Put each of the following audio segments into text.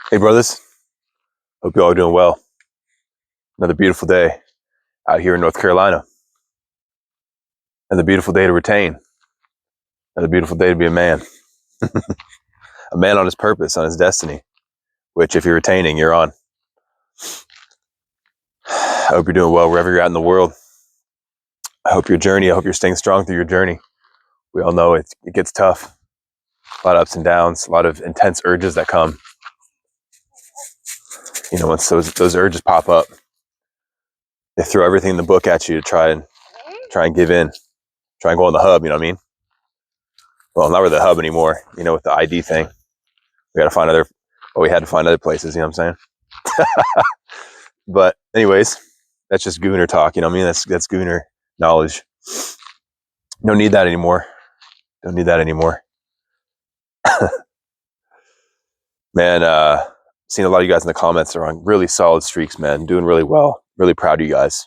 Hey, brothers. Hope you all are doing well. Another beautiful day out here in North Carolina. Another beautiful day to retain. Another beautiful day to be a man. A man on his purpose, on his destiny, which if you're retaining, you're on. I hope you're doing well wherever you're at in the world. I hope you're staying strong through your journey. We all know it gets tough. A lot of ups and downs, a lot of intense urges that come. Once those urges pop up, they throw everything in the book at you to try and give in, try and go on the hub, you know what I mean? Well, not really the hub anymore, with the ID thing. We had to find other places, you know what I'm saying? But anyways, that's just gooner talk, you know what I mean? That's gooner knowledge. Don't need that anymore. Man, seeing a lot of you guys in the comments are on really solid streaks, man. Doing really well. Really proud of you guys.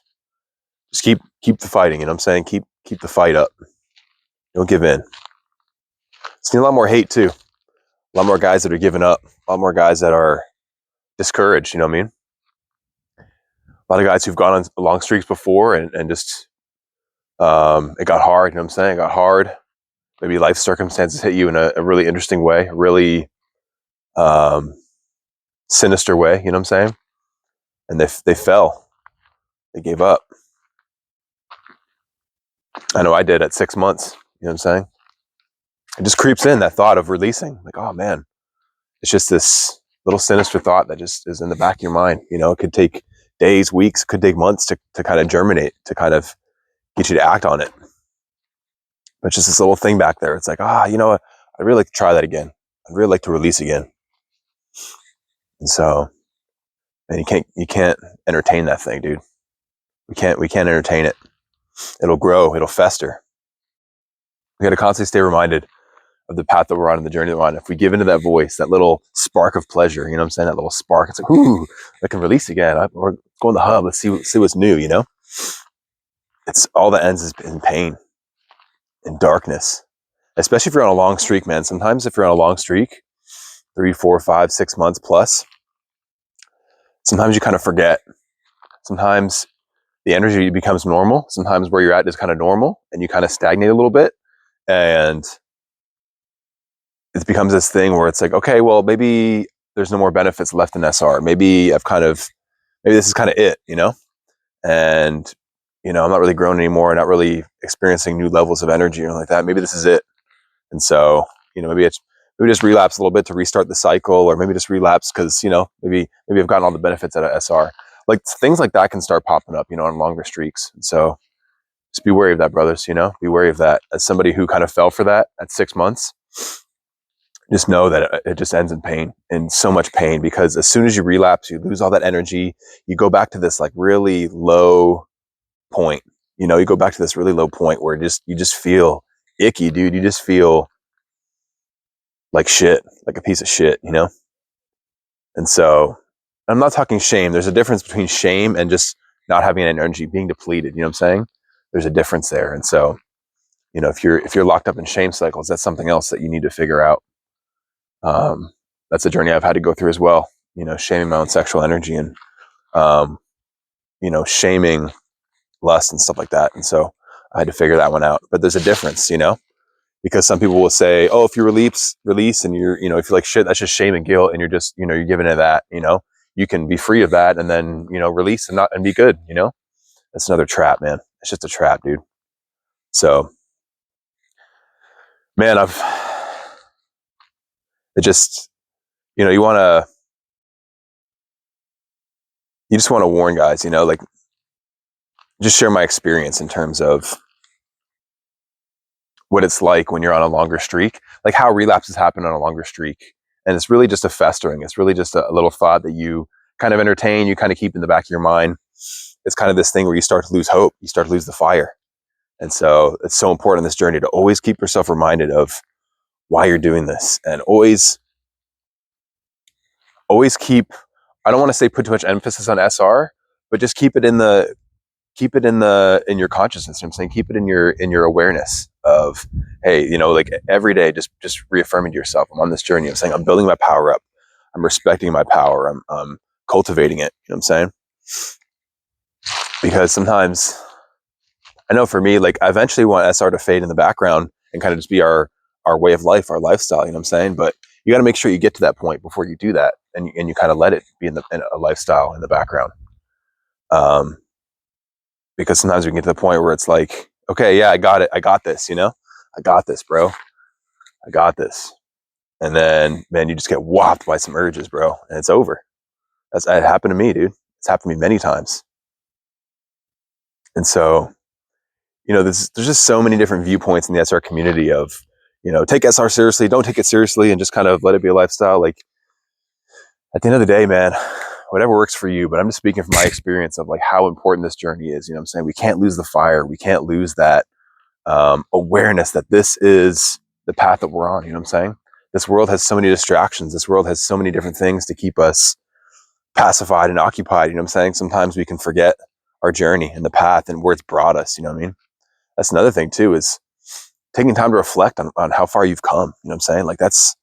Just keep the fighting, you know what I'm saying? Keep the fight up. Don't give in. Seeing a lot more hate too. A lot more guys that are giving up. A lot more guys that are discouraged, you know what I mean? A lot of guys who've gone on long streaks before and just it got hard, you know what I'm saying? It got hard. Maybe life circumstances hit you in a really interesting way, a really sinister way, you know what I'm saying? And they fell. They gave up. I know I did at 6 months, you know what I'm saying? It just creeps in, that thought of releasing. Like, oh man, it's just this little sinister thought that just is in the back of your mind. It could take days, weeks, could take months to kind of germinate, to kind of get you to act on it. But just this little thing back there. It's like, you know what? I'd really like to try that again. I'd really like to release again. And so, man, you can't entertain that thing, dude. We can't entertain it. It'll grow, it'll fester. We got to constantly stay reminded of the path that we're on and the journey that we're on. If we give into that voice, that little spark of pleasure, you know what I'm saying? That little spark, it's like, ooh, I can release again. We're going to the hub. Let's see what's new, you know? It's all that ends is in pain, in darkness. Especially if you're on a long streak, man. Sometimes if you're on a long streak, 3, 4, 5, 6 months plus, sometimes you kind of forget. Sometimes the energy becomes normal. Sometimes where you're at is kind of normal and you kind of stagnate a little bit. And it becomes this thing where it's like, okay, well, maybe there's no more benefits left in SR. Maybe this is kind of it, you know? And, I'm not really growing anymore, not really experiencing new levels of energy or like that. Maybe this is it. And so, maybe just relapse a little bit to restart the cycle, or maybe just relapse because, maybe I've gotten all the benefits out of SR. Like things like that can start popping up, on longer streaks. And so just be wary of that, brothers, be wary of that. As somebody who kind of fell for that at 6 months, just know that it just ends in pain, in so much pain, because as soon as you relapse, you lose all that energy. You go back to this like really low point, you go back to this really low point where you just feel icky, dude. You just feel like shit, like a piece of shit, And so I'm not talking shame. There's a difference between shame and just not having any energy, being depleted. You know what I'm saying? There's a difference there. And so, if you're locked up in shame cycles, that's something else that you need to figure out. That's a journey I've had to go through as well. Shaming my own sexual energy and, shaming lust and stuff like that. And so I had to figure that one out. But there's a difference, because some people will say, oh, if you release and you're, if you like shit, that's just shame and guilt. And you're just, you're giving it that, you can be free of that and then, release and be good, That's another trap, man. It's just a trap, dude. So, man, you just want to warn guys, like just share my experience in terms of what it's like when you're on a longer streak, like how relapses happen on a longer streak. And it's really just a festering. It's really just a little thought that you kind of entertain, you kind of keep in the back of your mind. It's kind of this thing where you start to lose hope. You start to lose the fire. And so it's so important in this journey to always keep yourself reminded of why you're doing this, and always keep, I don't want to say put too much emphasis on SR, but just keep it in your consciousness. I'm saying keep it in your awareness of, hey, like every day, just reaffirming to yourself, I'm on this journey. I'm saying I'm building my power up. I'm respecting my power. I'm cultivating it. You know what I'm saying? Because sometimes I know for me, like I eventually want SR to fade in the background and kind of just be our way of life, our lifestyle. You know what I'm saying? But you got to make sure you get to that point before you do that, and you kind of let it be in a lifestyle in the background. Because sometimes we can get to the point where it's like, okay, yeah, I got it, I got this. You know, I got this, bro. I got this. And then, man, you just get whopped by some urges, bro, and it's over. It happened to me, dude. It's happened to me many times. And so, you know, there's just so many different viewpoints in the SR community of, you know, take SR seriously, don't take it seriously, and just kind of let it be a lifestyle. Like at the end of the day, man, whatever works for you. But I'm just speaking from my experience of like how important this journey is. You know what I'm saying? We can't lose the fire. We can't lose that awareness that this is the path that we're on. You know what I'm saying? This world has so many distractions. This world has so many different things to keep us pacified and occupied. You know what I'm saying? Sometimes we can forget our journey and the path and where it's brought us. You know what I mean? That's another thing too, is taking time to reflect on how far you've come. You know what I'm saying? Like that's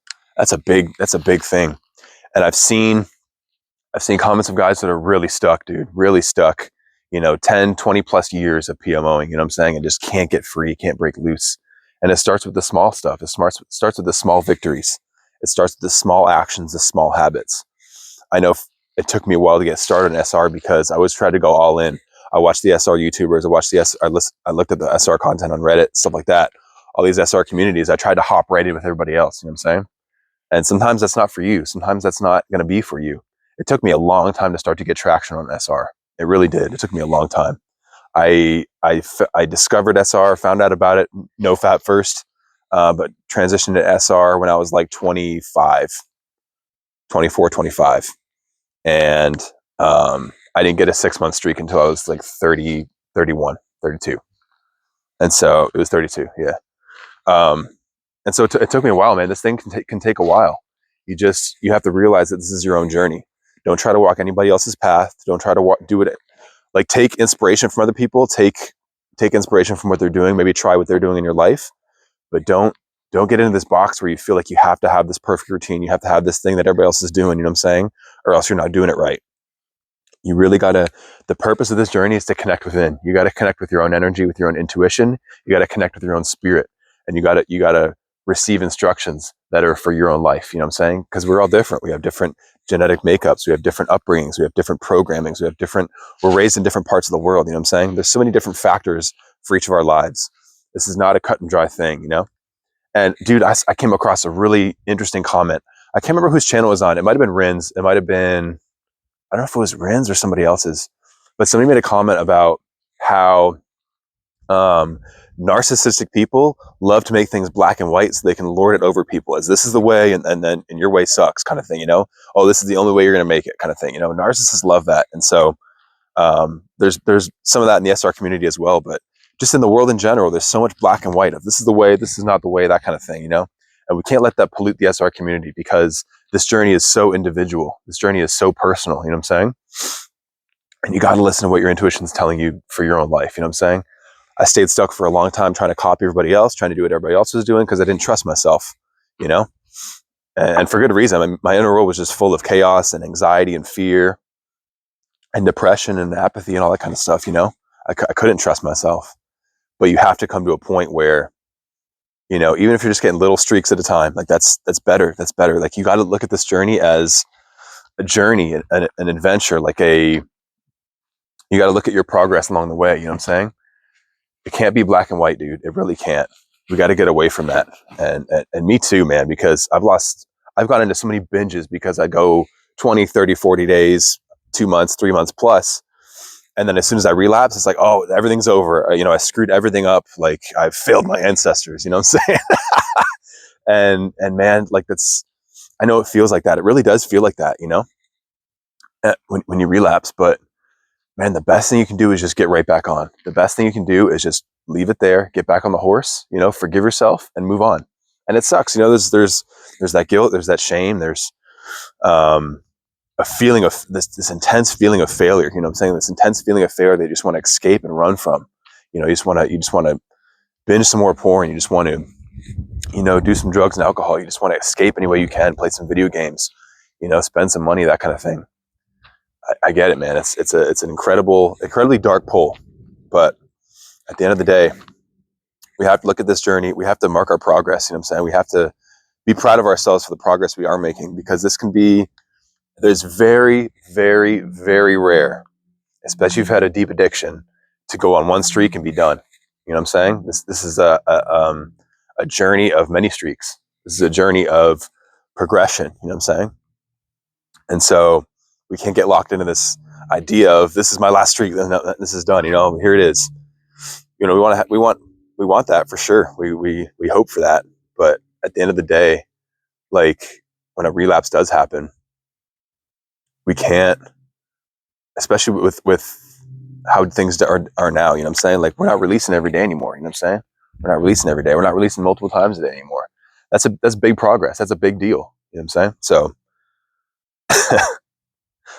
a big thing. And I've seen comments of guys that are really stuck, dude, really stuck, you know, 10, 20 plus years of PMOing, you know what I'm saying? And just can't get free, can't break loose. And it starts with the small stuff. It starts with the small victories. It starts with the small actions, the small habits. I know it took me a while to get started in SR because I always tried to go all in. I watched the SR YouTubers. I looked at the SR content on Reddit, stuff like that. All these SR communities. I tried to hop right in with everybody else. You know what I'm saying? And sometimes that's not for you. Sometimes that's not going to be for you. It took me a long time to start to get traction on SR. It really did. It took me a long time. I discovered SR, found out about it, no fap first, but transitioned to SR when I was like 25, 24, 25. And I didn't get a 6-month streak until I was like 30, 31, 32. And so it was 32, yeah. And so it took me a while, man. This thing can take a while. You have to realize that this is your own journey. Don't try to walk anybody else's path. Don't try to do it. Like take inspiration from other people. Take inspiration from what they're doing. Maybe try what they're doing in your life, but don't get into this box where you feel like you have to have this perfect routine. You have to have this thing that everybody else is doing. You know what I'm saying? Or else you're not doing it right. You really gotta. The purpose of this journey is to connect within. You got to connect with your own energy, with your own intuition. You got to connect with your own spirit, and you gotta receive instructions that are for your own life. You know what I'm saying? Because we're all different. We have different genetic makeups. We have different upbringings. We have different programmings. We're raised in different parts of the world. You know what I'm saying? There's so many different factors for each of our lives. This is not a cut and dry thing, you know? And dude, I came across a really interesting comment. I can't remember whose channel it was on. It might've been Rin's. It might've been, I don't know if it was Rin's or somebody else's, but somebody made a comment about how, narcissistic people love to make things black and white so they can lord it over people as this is the way, and then and your way sucks kind of thing, you know? Oh, this is the only way you're going to make it kind of thing, you know? Narcissists love that. And so there's some of that in the SR community as well, but just in the world in general, there's so much black and white of this is the way, this is not the way, that kind of thing, you know? And we can't let that pollute the SR community because this journey is so individual. This journey is so personal, you know what I'm saying? And you got to listen to what your intuition's telling you for your own life, you know what I'm saying? I stayed stuck for a long time trying to copy everybody else, trying to do what everybody else was doing because I didn't trust myself, you know? And for good reason. I mean, my inner world was just full of chaos and anxiety and fear and depression and apathy and all that kind of stuff, you know? I couldn't trust myself. But you have to come to a point where, you know, even if you're just getting little streaks at a time, like that's better. That's better. Like you got to look at this journey as a journey, an adventure, you got to look at your progress along the way. You know what I'm saying? It can't be black and white, dude. It really can't. We got to get away from that. And me too, man, because I've gone into so many binges because I go 20, 30, 40 days, 2 months, 3 months plus. And then as soon as I relapse, it's like, oh, everything's over. You know, I screwed everything up. Like I've failed my ancestors, you know what I'm saying? and man, like I know it feels like that. It really does feel like that, you know, when you relapse, but man, the best thing you can do is just get right back on. The best thing you can do is just leave it there, get back on the horse, you know, forgive yourself and move on. And it sucks, you know, there's that guilt, there's that shame, there's a feeling of this intense feeling of failure. You know what I'm saying? This intense feeling of failure that you just want to escape and run from. You know, you just want to binge some more porn. You just want to, you know, do some drugs and alcohol. You just want to escape any way you can, play some video games, spend some money, that kind of thing. I get it, man. It's an incredibly dark pull, but at the end of the day, we have to look at this journey. We have to mark our progress. I'm saying? We have to be proud of ourselves for the progress we are making, because there's very, very, very rare, especially if you've had a deep addiction, to go on one streak and be done. You know what I'm saying? This is a journey of many streaks. This is a journey of progression. You know what I'm saying? And so we can't get locked into this idea of, this is my last streak, this is done. Here it is. We want that for sure. We hope for that. But at the end of the day, like, when a relapse does happen, we can't, especially with how things are now. You know what I'm saying? Like, we're not releasing every day anymore. You know what I'm saying? We're not releasing every day. We're not releasing multiple times a day anymore. That's big progress. That's a big deal. You know what I'm saying? So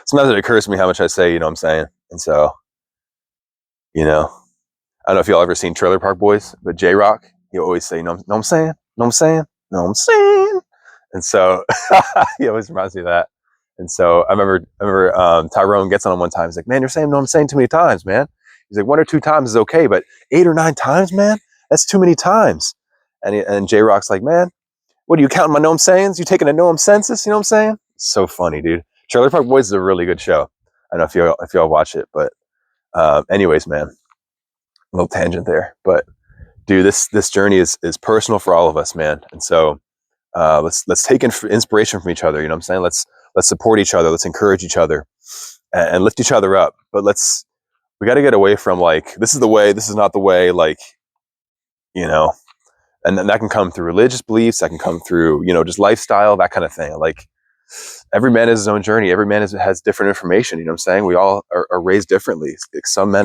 sometimes it occurs to me how much I say, you know what I'm saying? And so, I don't know if y'all ever seen Trailer Park Boys, but J-Rock, he always say, know what I'm saying? Know what I'm saying? Know what I'm saying? And so he always reminds me of that. And so I remember Tyrone gets on him one time. He's like, man, you're saying know what I'm saying too many times, man. He's like, 1 or 2 times is okay, but 8 or 9 times, man, that's too many times. And J-Rock's like, man, what are you counting my know what I'm sayings? You taking a know I'm census? You know what I'm saying? It's so funny, dude. Trailer Park Boys is a really good show. I don't know if y'all watch it, but anyways, man, a little tangent there. But dude, this journey is personal for all of us, man. And so let's take inspiration from each other. You know what I'm saying? Let's support each other. Let's encourage each other and lift each other up. But we got to get away from, like, this is the way, this is not the way, like, and then that can come through religious beliefs. That can come through, just lifestyle, that kind of thing. Like, every man has his own journey. Every man has different information. You know what I'm saying? We all are raised differently. Like, some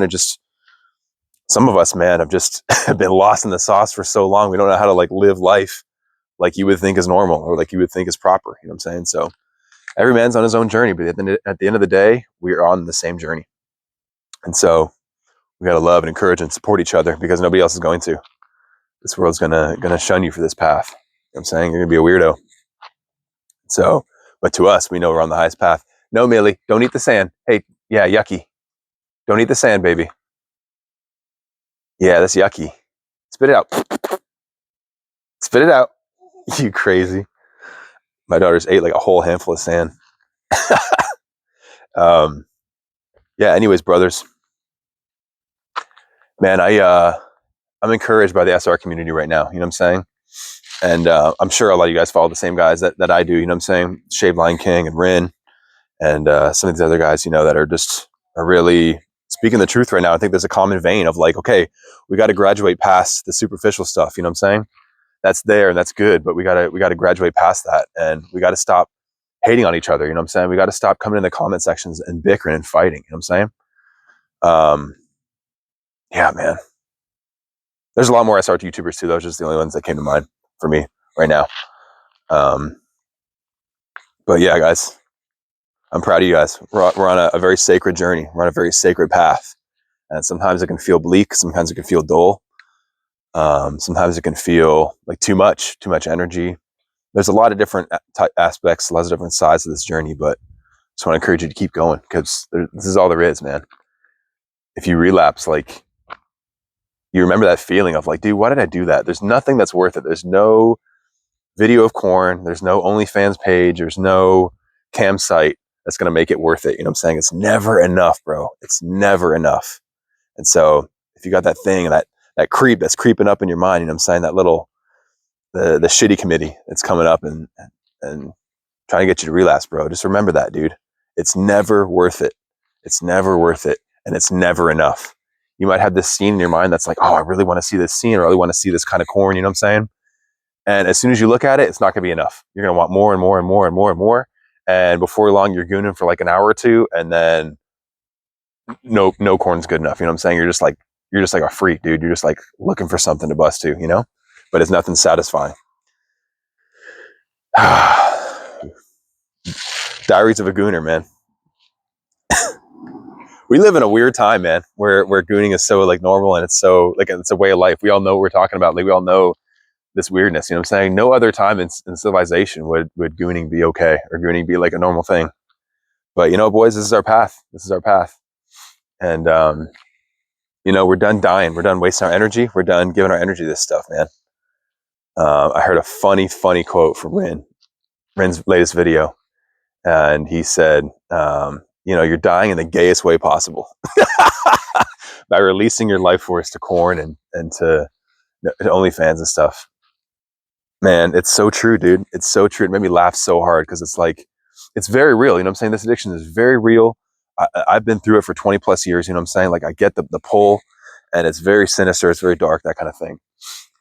of us, man, have just been lost in the sauce for so long. We don't know how to, like, live life like you would think is normal, or like you would think is proper. You know what I'm saying? So every man's on his own journey, but at the end of the day, we are on the same journey. And so we got to love and encourage and support each other, because nobody else is going to. This world's gonna shun you for this path. You know what I'm saying? You're gonna be a weirdo. So, but to us, we know we're on the highest path. No, Millie, don't eat the sand. Hey, yeah, yucky. Don't eat the sand, baby. Yeah, that's yucky. Spit it out. Spit it out. You crazy. My daughters ate like a whole handful of sand. Yeah, anyways, brothers. Man, I'm encouraged by the SR community right now. You know what I'm saying? And I'm sure a lot of you guys follow the same guys that I do. You know what I'm saying? Shave Line King and Rin, and some of these other guys, that are really speaking the truth right now. I think there's a common vein of, like, okay, we got to graduate past the superficial stuff. You know what I'm saying? That's there and that's good, but we gotta graduate past that, and we got to stop hating on each other. You know what I'm saying? We got to stop coming in the comment sections and bickering and fighting. You know what I'm saying? Yeah, man. There's a lot more SR YouTubers too. Those are just the only ones that came to mind for me right now. But yeah, guys, I'm proud of you guys. We're on a very sacred journey. We're on a very sacred path. And sometimes it can feel bleak. Sometimes it can feel dull. Sometimes it can feel like too much energy. There's a lot of different aspects, lots of different sides of this journey, but I just want to encourage you to keep going, because this is all there is, man. If you relapse, like, you remember that feeling of, like, dude, why did I do that? There's nothing that's worth it. There's no video of corn. There's no OnlyFans page. There's no campsite that's going to make it worth it. You know what I'm saying? It's never enough, bro. It's never enough. And so if you got that thing, that creep that's creeping up in your mind, you know what I'm saying? That little, the shitty committee that's coming up and trying to get you to relapse, bro. Just remember that, dude. It's never worth it. It's never worth it. And it's never enough. You might have this scene in your mind that's like, oh, I really want to see this scene, or I really want to see this kind of corn. You know what I'm saying? And as soon as you look at it, it's not going to be enough. You're going to want more and more and more and more and more. And before long, you're gooning for like an hour or two, and then no corn's good enough. You know what I'm saying? You're just like a freak, dude. You're just like looking for something to bust to, but it's nothing satisfying. Diaries of a Gooner, man. We live in a weird time, man, where gooning is so, like, normal, and it's so, like, it's a way of life. We all know what we're talking about. Like, we all know this weirdness. You know what I'm saying? No other time in civilization would gooning be okay, or gooning be like a normal thing. But you know, boys, this is our path. This is our path. And you know, we're done dying. We're done wasting our energy. We're done giving our energy to this stuff, man. I heard a funny quote from Ren's latest video, and he said, you know, you're dying in the gayest way possible by releasing your life force to corn and to OnlyFans and stuff. Man, it's so true, dude. It's so true. It made me laugh so hard because it's like, it's very real. You know what I'm saying? This addiction is very real. I've been through it for 20 plus years. You know what I'm saying? Like, I get the pull, and it's very sinister. It's very dark, that kind of thing.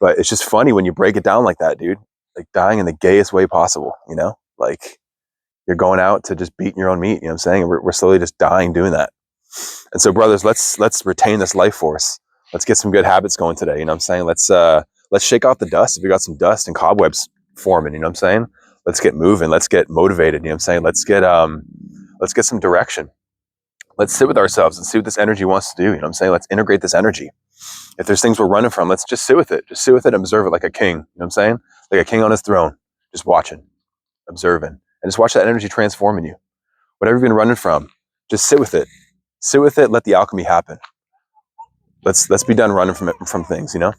But it's just funny when you break it down like that, dude. Like, dying in the gayest way possible, you know? Like, you're going out to just beating your own meat. You know what I'm saying? We're slowly just dying doing that. And so, brothers, let's retain this life force. Let's get some good habits going today. You know what I'm saying? Let's shake off the dust. If we got some dust and cobwebs forming, you know what I'm saying? Let's get moving. Let's get motivated. You know what I'm saying? Let's get some direction. Let's sit with ourselves and see what this energy wants to do. You know what I'm saying? Let's integrate this energy. If there's things we're running from, let's just sit with it. Just sit with it and observe it like a king. You know what I'm saying? Like a king on his throne, just watching, observing, and just watch that energy transform in you. Whatever you've been running from, just sit with it. Sit with it. Let the alchemy happen. Let's be done running from things, you know?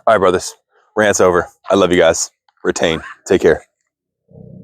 All right, brothers. Rant's over. I love you guys. Retain. Take care.